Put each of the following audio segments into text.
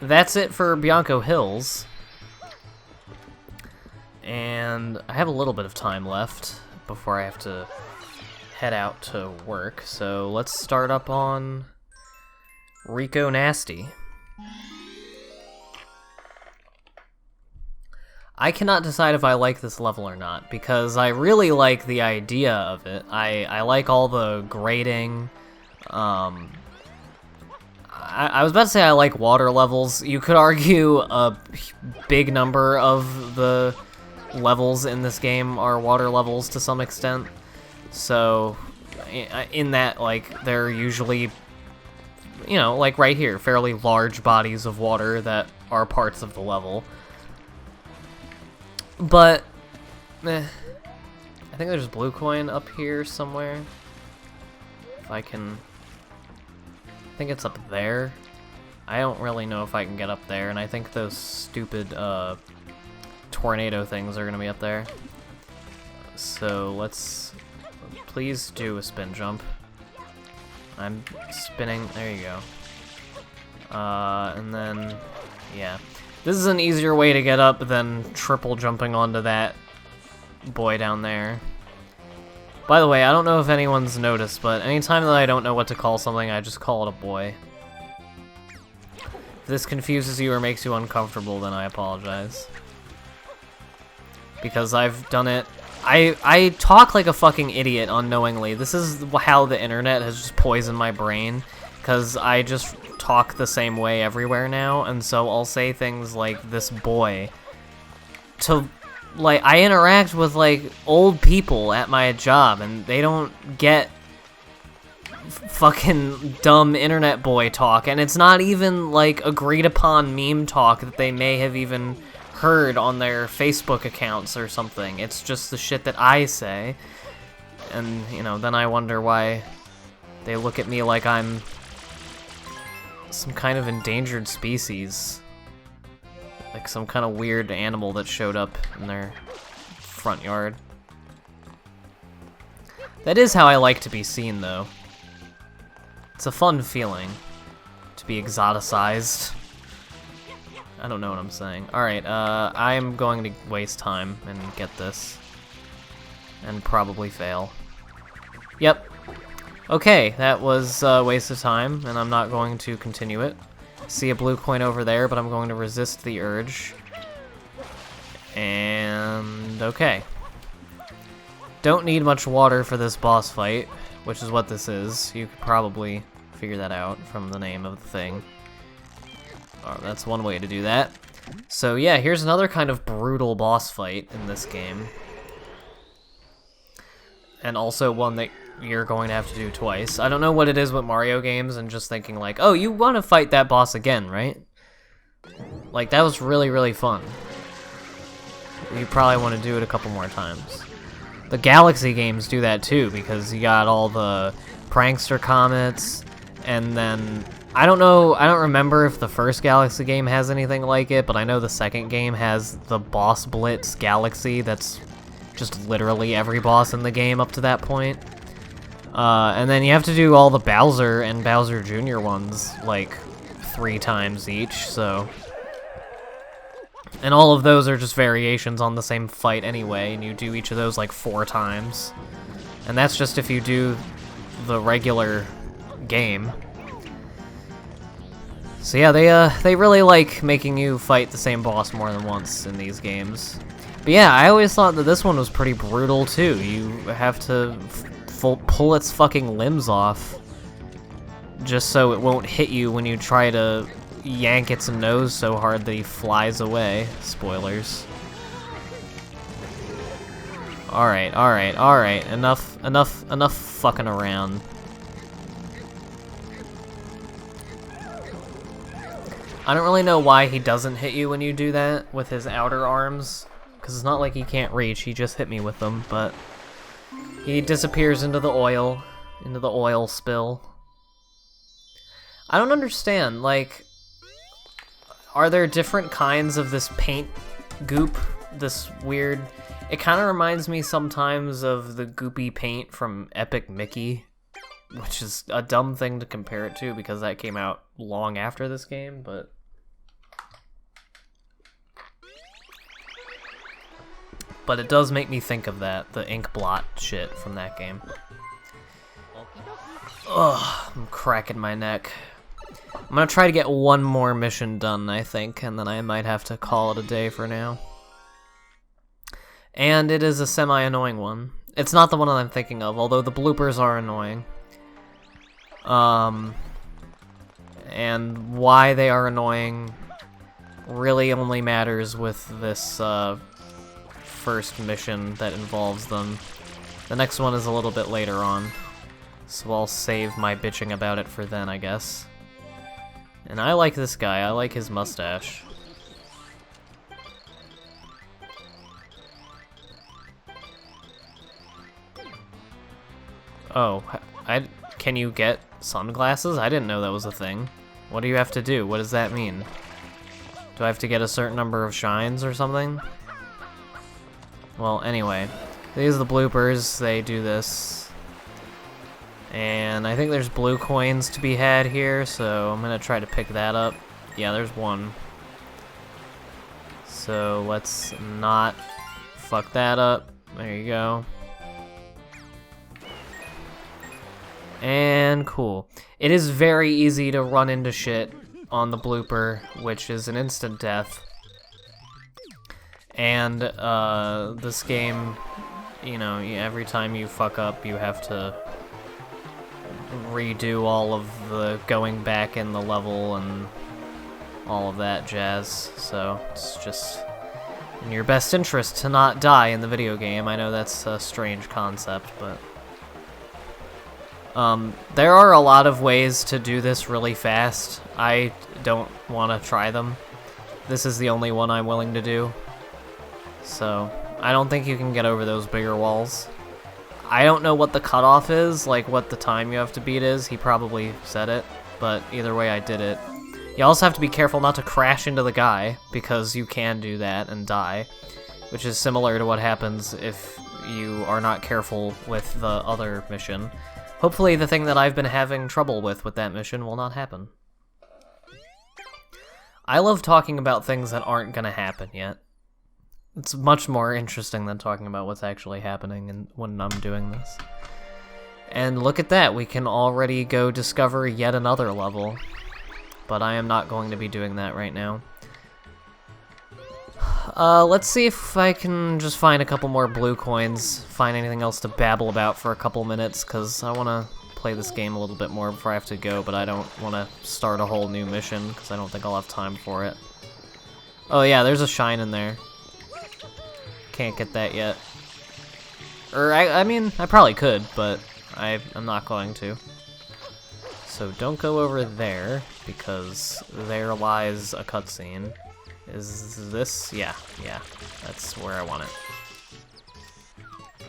that's it for Bianco Hills. And I have a little bit of time left before I have to head out to work. So let's start up on Ricco Nasty. I cannot decide if I like this level or not, because I really like the idea of it. I like all the grading. I was about to say I like water levels. You could argue a big number of the levels in this game are water levels to some extent. So, in that, like, they're usually, you know, like right here, fairly large bodies of water that are parts of the level. But, I think there's blue coin up here somewhere. If I can... I think it's up there. I don't really know if I can get up there, and I think those stupid, tornado things are gonna be up there. So, let's... Please do a spin jump. I'm spinning... There you go. And then... Yeah. This is an easier way to get up than triple jumping onto that boy down there. By the way, I don't know if anyone's noticed, but anytime that I don't know what to call something, I just call it a boy. If this confuses you or makes you uncomfortable, then I apologize. Because I've done it... I talk like a fucking idiot unknowingly. This is how the internet has just poisoned my brain, because I just talk the same way everywhere now, and so I'll say things like this boy to, like, I interact with, like, old people at my job, and they don't get fucking dumb internet boy talk, and it's not even, like, agreed upon meme talk that they may have even heard on their Facebook accounts or something. It's just the shit that I say, and, you know, then I wonder why they look at me like I'm some kind of endangered species. Like some kind of weird animal that showed up in their front yard. That is how I like to be seen, though. It's a fun feeling to be exoticized. I don't know what I'm saying. Alright, I'm going to waste time and get this. And probably fail. Yep. Okay, that was a waste of time, and I'm not going to continue it. See a blue coin over there, but I'm going to resist the urge. And... okay. Don't need much water for this boss fight, which is what this is. You could probably figure that out from the name of the thing. Oh, that's one way to do that. So yeah, here's another kind of brutal boss fight in this game. And also one that you're going to have to do twice. I don't know what it is with Mario games and just thinking like, oh, you want to fight that boss again, right? Like, that was really, really fun. You probably want to do it a couple more times. The Galaxy games do that too, because you got all the prankster comets, and then... I don't know, I don't remember if the first Galaxy game has anything like it, but I know the second game has the Boss Blitz Galaxy that's just literally every boss in the game up to that point. And then you have to do all the Bowser and Bowser Jr. ones, like, 3 times each, so... And all of those are just variations on the same fight anyway, and you do each of those, like, 4 times. And that's just if you do the regular game. So yeah, they really like making you fight the same boss more than once in these games. But yeah, I always thought that this one was pretty brutal too. You have to pull its fucking limbs off just so it won't hit you when you try to yank its nose so hard that he flies away. Spoilers. Alright, alright, alright. Enough fucking around. I don't really know why he doesn't hit you when you do that with his outer arms, because it's not like he can't reach, he just hit me with them, but he disappears into the oil spill. I don't understand, like, are there different kinds of this paint goop, this weird... It kind of reminds me sometimes of the goopy paint from Epic Mickey, which is a dumb thing to compare it to because that came out long after this game, but But it does make me think of that, the ink blot shit from that game. Ugh, I'm cracking my neck. I'm gonna try to get one more mission done, I think, and then I might have to call it a day for now. And it is a semi-annoying one. It's not the one that I'm thinking of, although the bloopers are annoying. And why they are annoying really only matters with this first mission that involves them. The next one is a little bit later on, so I'll save my bitching about it for then, I guess. And I like this guy, I like his mustache. Oh, can you get sunglasses? I didn't know that was a thing. What do you have to do? What does that mean? Do I have to get a certain number of shines or something? Well, anyway, these are the bloopers. They do this. And I think there's blue coins to be had here, so I'm gonna try to pick that up. Yeah, there's one. So let's not fuck that up. There you go. And cool. It is very easy to run into shit on the blooper, which is an instant death. And this game, you know, every time you fuck up, you have to redo all of the going back in the level and all of that jazz. So it's just in your best interest to not die in the video game. I know that's a strange concept, but there are a lot of ways to do this really fast. I don't want to try them. This is the only one I'm willing to do. So, I don't think you can get over those bigger walls. I don't know what the cutoff is, like what the time you have to beat is. He probably said it, but either way I did it. You also have to be careful not to crash into the guy, because you can do that and die, which is similar to what happens if you are not careful with the other mission. Hopefully the thing that I've been having trouble with that mission will not happen. I love talking about things that aren't gonna happen yet. It's much more interesting than talking about what's actually happening and when I'm doing this. And look at that, we can already go discover yet another level. But I am not going to be doing that right now. Let's see if I can just find a couple more blue coins, find anything else to babble about for a couple minutes, because I want to play this game a little bit more before I have to go, but I don't want to start a whole new mission, because I don't think I'll have time for it. Oh yeah, there's a shine in there. Can't get that yet. Or, I mean, I probably could, but I'm not going to. So don't go over there, because there lies a cutscene. Is this? Yeah, that's where I want it.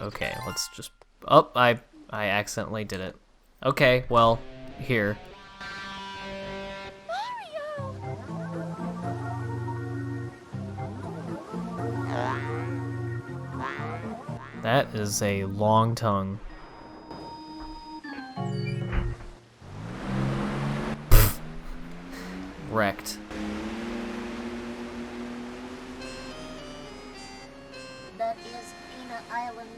Okay, let's just... Oh, I accidentally did it. Okay, well, here. That is a long tongue. Wrecked. That is Peanut Island,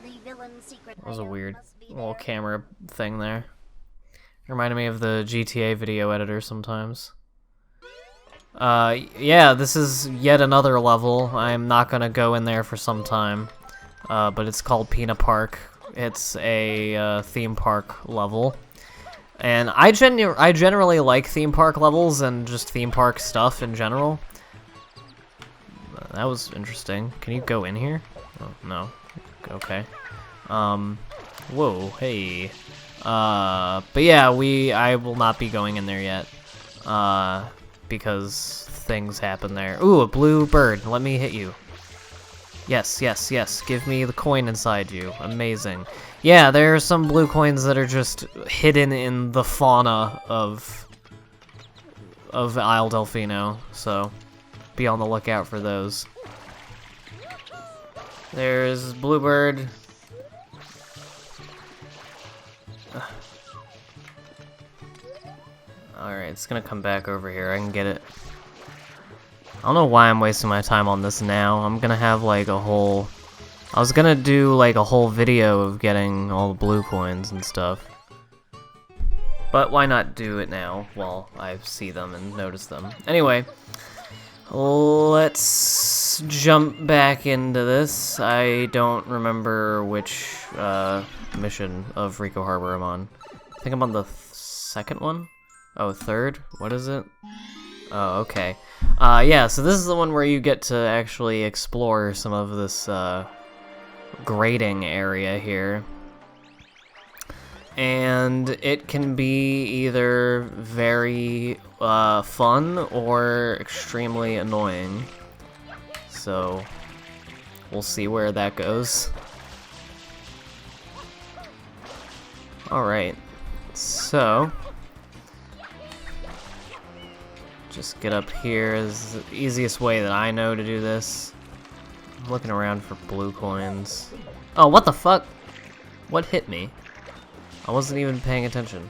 the villain's secret. That was a weird little camera thing there. Reminded me of the GTA video editor sometimes. Yeah, this is yet another level. I'm not gonna go in there for some time. But it's called Peanut Park. It's a theme park level. And I generally like theme park levels and just theme park stuff in general. That was interesting. Can you go in here? Oh, no. Okay. Whoa, hey. But yeah, I will not be going in there yet. Because things happen there. Ooh, a blue bird. Let me hit you. Yes, yes, yes. Give me the coin inside you. Amazing. Yeah, there are some blue coins that are just hidden in the fauna of Isle Delfino, so be on the lookout for those. There's Bluebird. Alright, it's gonna come back over here. I can get it. I don't know why I'm wasting my time on this now. I'm gonna have like a whole I was gonna do like a whole video of getting all the blue coins and stuff. But why not do it now while I see them and notice them? Anyway, let's jump back into this. I don't remember which mission of Ricco Harbor I'm on. I think I'm on the second one? Oh, third? What is it? Oh, okay. Yeah, so this is the one where you get to actually explore some of this grading area here. And it can be either very fun or extremely annoying. So we'll see where that goes. Alright, so just get up here. This is the easiest way that I know to do this. I'm looking around for blue coins. Oh, what the fuck? What hit me? I wasn't even paying attention.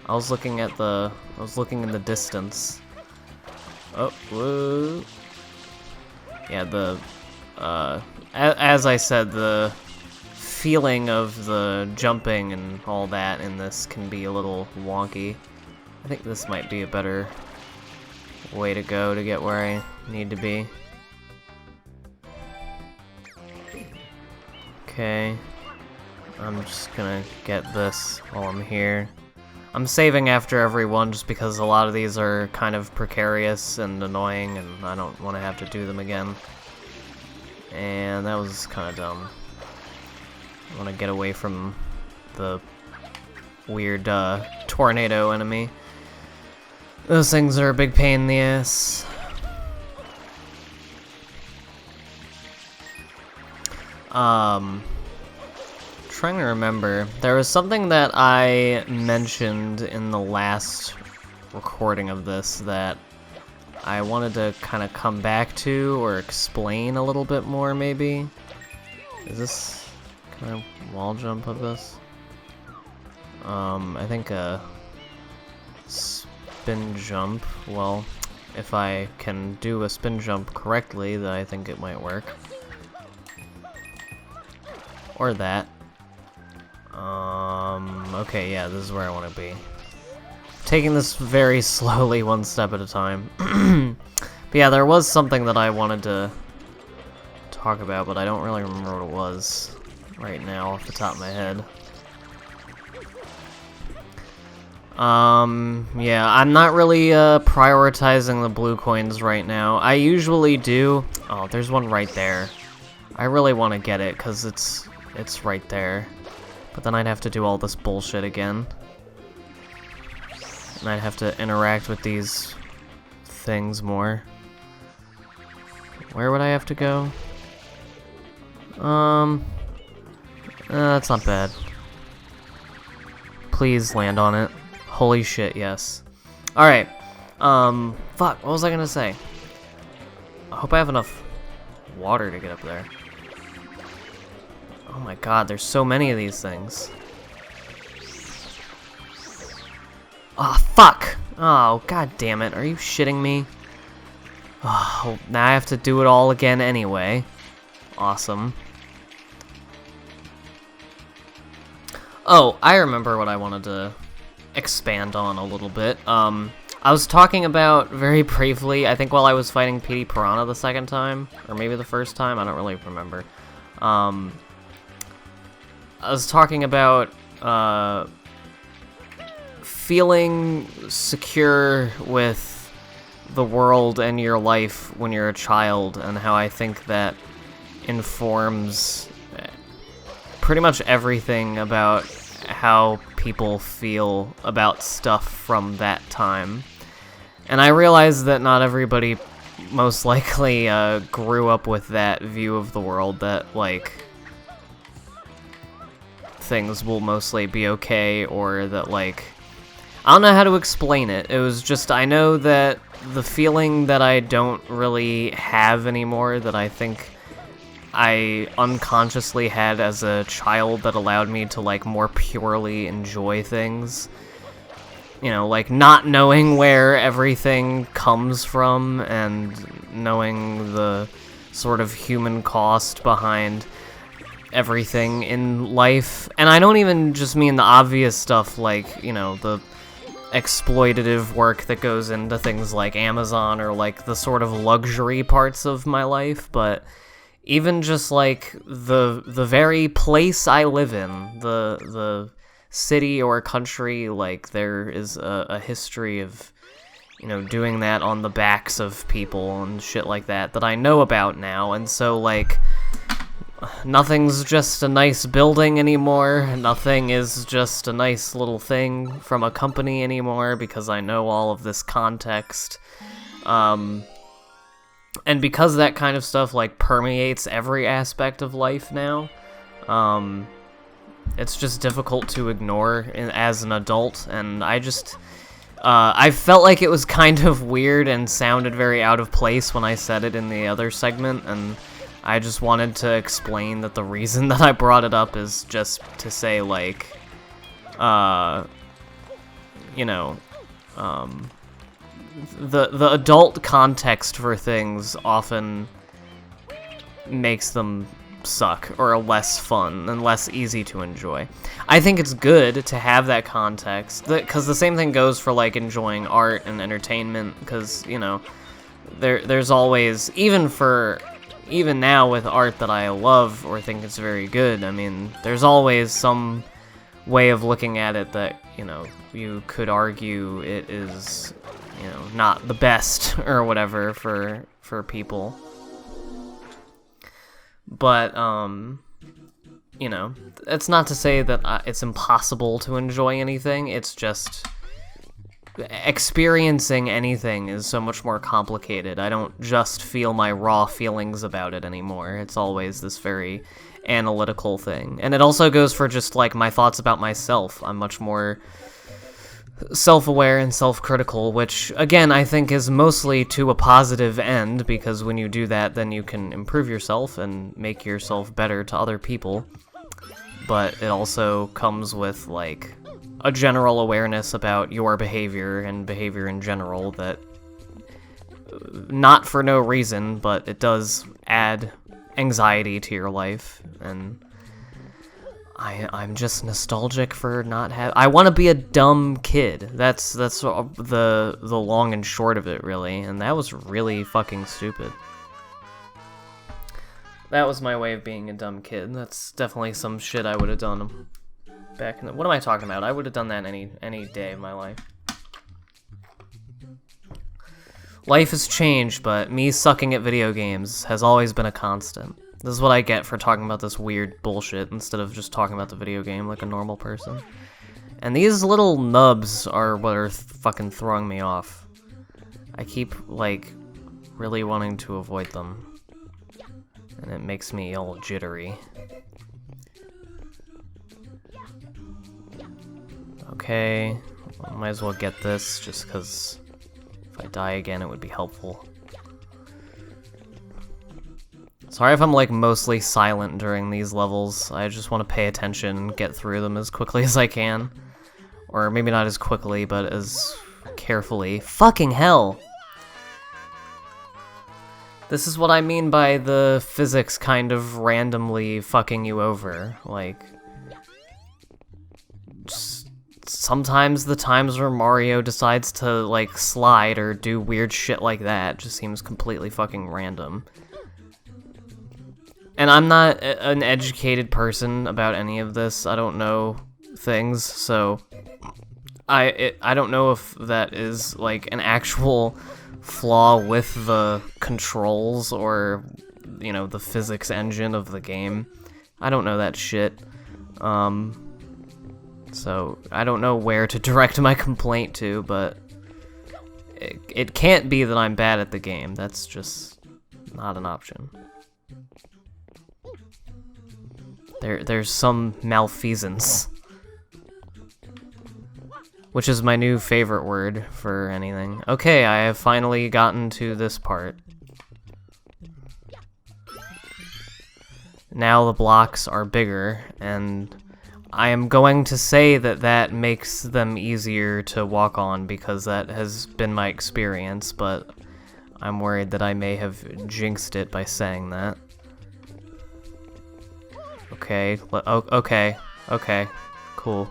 I was looking in the distance. Oh, whoa. Yeah, as I said, the feeling of the jumping and all that in this can be a little wonky. I think this might be a better way to go to get where I need to be. Okay. I'm just gonna get this while I'm here. I'm saving after every one just because a lot of these are kind of precarious and annoying and I don't want to have to do them again. And that was kind of dumb. I want to get away from the weird tornado enemy. Those things are a big pain in the ass. Trying to remember. There was something that I mentioned in the last recording of this that I wanted to kind of come back to or explain a little bit more, maybe. Is this... Can I wall jump of this? I think a spin jump, well, if I can do a spin jump correctly, then I think it might work. Or that. Okay, yeah, this is where I want to be. Taking this very slowly, one step at a time. But yeah, there was something that I wanted to talk about, but I don't really remember what it was right now off the top of my head. Yeah, I'm not really prioritizing the blue coins right now. I usually do. Oh, there's one right there. I really want to get it because it's right there. But then I'd have to do all this bullshit again. And I'd have to interact with these things more. Where would I have to go? That's not bad. Please land on it. Holy shit, yes. Alright. Fuck, what was I gonna say? I hope I have enough water to get up there. Oh my god, there's so many of these things. Oh, fuck! Oh, god damn it. Are you shitting me? Oh, now I have to do it all again anyway. Awesome. Oh, I remember what I wanted to expand on a little bit. I was talking about very briefly, I think while I was fighting PD Piranha the second time, or maybe the first time, I don't really remember. I was talking about feeling secure with the world and your life when you're a child, and how I think that informs pretty much everything about how people feel about stuff from that time. And I realize that not everybody most likely grew up with that view of the world, that, like, things will mostly be okay, or that, like, I don't know how to explain it. It was just, I know that the feeling that I don't really have anymore, that I think I unconsciously had as a child, that allowed me to, like, more purely enjoy things. You know, like, not knowing where everything comes from, and knowing the sort of human cost behind everything in life. And I don't even just mean the obvious stuff like, you know, the exploitative work that goes into things like Amazon or like the sort of luxury parts of my life, but even just like the very place I live in, the city or country, like there is a history of, you know, doing that on the backs of people and shit like that I know about now. And so like nothing's just a nice building anymore. Nothing is just a nice little thing from a company anymore because I know all of this context. And because that kind of stuff, like, permeates every aspect of life now, it's just difficult to ignore as an adult, and I just... I felt like it was kind of weird and sounded very out of place when I said it in the other segment, and I just wanted to explain that the reason that I brought it up is just to say, like, you know, the adult context for things often makes them suck or are less fun and less easy to enjoy. I think it's good to have that context, because the same thing goes for, like, enjoying art and entertainment, because, you know, there's always, even now with art that I love or think is very good, I mean, there's always some way of looking at it that, you know, you could argue it is, you know, not the best or whatever for people. But, you know, it's not to say that it's impossible to enjoy anything, it's just experiencing anything is so much more complicated. I don't just feel my raw feelings about it anymore. It's always this very analytical thing. And it also goes for just, like, my thoughts about myself. I'm much more self-aware and self-critical, which, again, I think is mostly to a positive end, because when you do that, then you can improve yourself and make yourself better to other people. But it also comes with, like, a general awareness about your behavior and behavior in general that, not for no reason, but it does add anxiety to your life, and I'm just nostalgic for not having... I want to be a dumb kid. That's the long and short of it, really, and that was really fucking stupid. That was my way of being a dumb kid. That's definitely some shit I would have done back in the... What am I talking about? I would have done that any day of my life. Life has changed, but me sucking at video games has always been a constant. This is what I get for talking about this weird bullshit instead of just talking about the video game like a normal person. And these little nubs are what are fucking throwing me off. I keep, like, really wanting to avoid them. And it makes me all jittery. Okay, I might as well get this, just because if I die again it would be helpful. Sorry if I'm, like, mostly silent during these levels. I just want to pay attention and get through them as quickly as I can. Or maybe not as quickly, but as carefully. Fucking hell! This is what I mean by the physics kind of randomly fucking you over. Like, just sometimes the times where Mario decides to, like, slide or do weird shit like that just seems completely fucking random. And I'm not an educated person about any of this. I don't know things, so I don't know if that is, like, an actual flaw with the controls or, you know, the physics engine of the game. I don't know that shit. So I don't know where to direct my complaint to, but it can't be that I'm bad at the game. That's just not an option. There's some malfeasance. Which is my new favorite word for anything. Okay, I have finally gotten to this part. Now the blocks are bigger, and I am going to say that that makes them easier to walk on because that has been my experience, but I'm worried that I may have jinxed it by saying that. Okay, okay, okay, cool.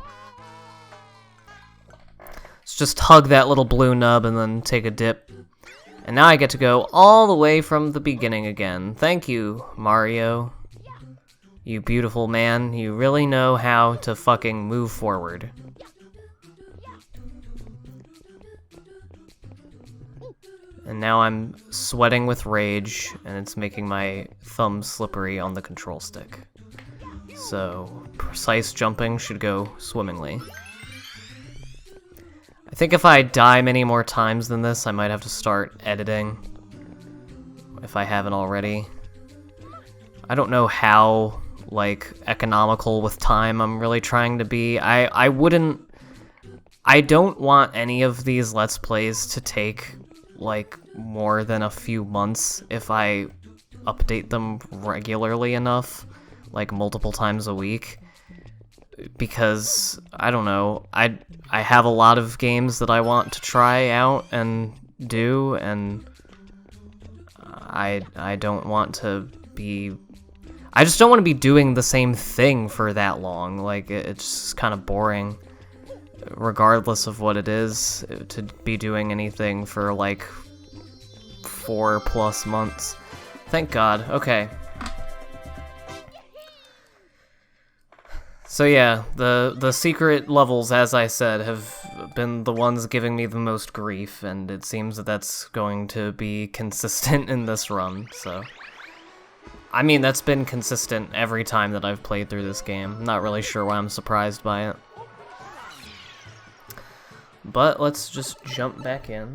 Let's just hug that little blue nub and then take a dip. And now I get to go all the way from the beginning again. Thank you, Mario. You beautiful man. You really know how to fucking move forward. And now I'm sweating with rage, and it's making my thumb slippery on the control stick. So, precise jumping should go swimmingly. I think if I die many more times than this, I might have to start editing. If I haven't already. I don't know how, like, economical with time I'm really trying to be. I don't want any of these Let's Plays to take, like, more than a few months if I update them regularly enough, like, multiple times a week. Because, I don't know, I have a lot of games that I want to try out and do, and I don't want to be... I just don't want to be doing the same thing for that long. Like, it's just kind of boring, regardless of what it is, to be doing anything for, like, 4+ months. Thank God. Okay. So yeah, the secret levels, as I said, have been the ones giving me the most grief, and it seems that that's going to be consistent in this run, so... I mean, that's been consistent every time that I've played through this game. I'm not really sure why I'm surprised by it. But let's just jump back in.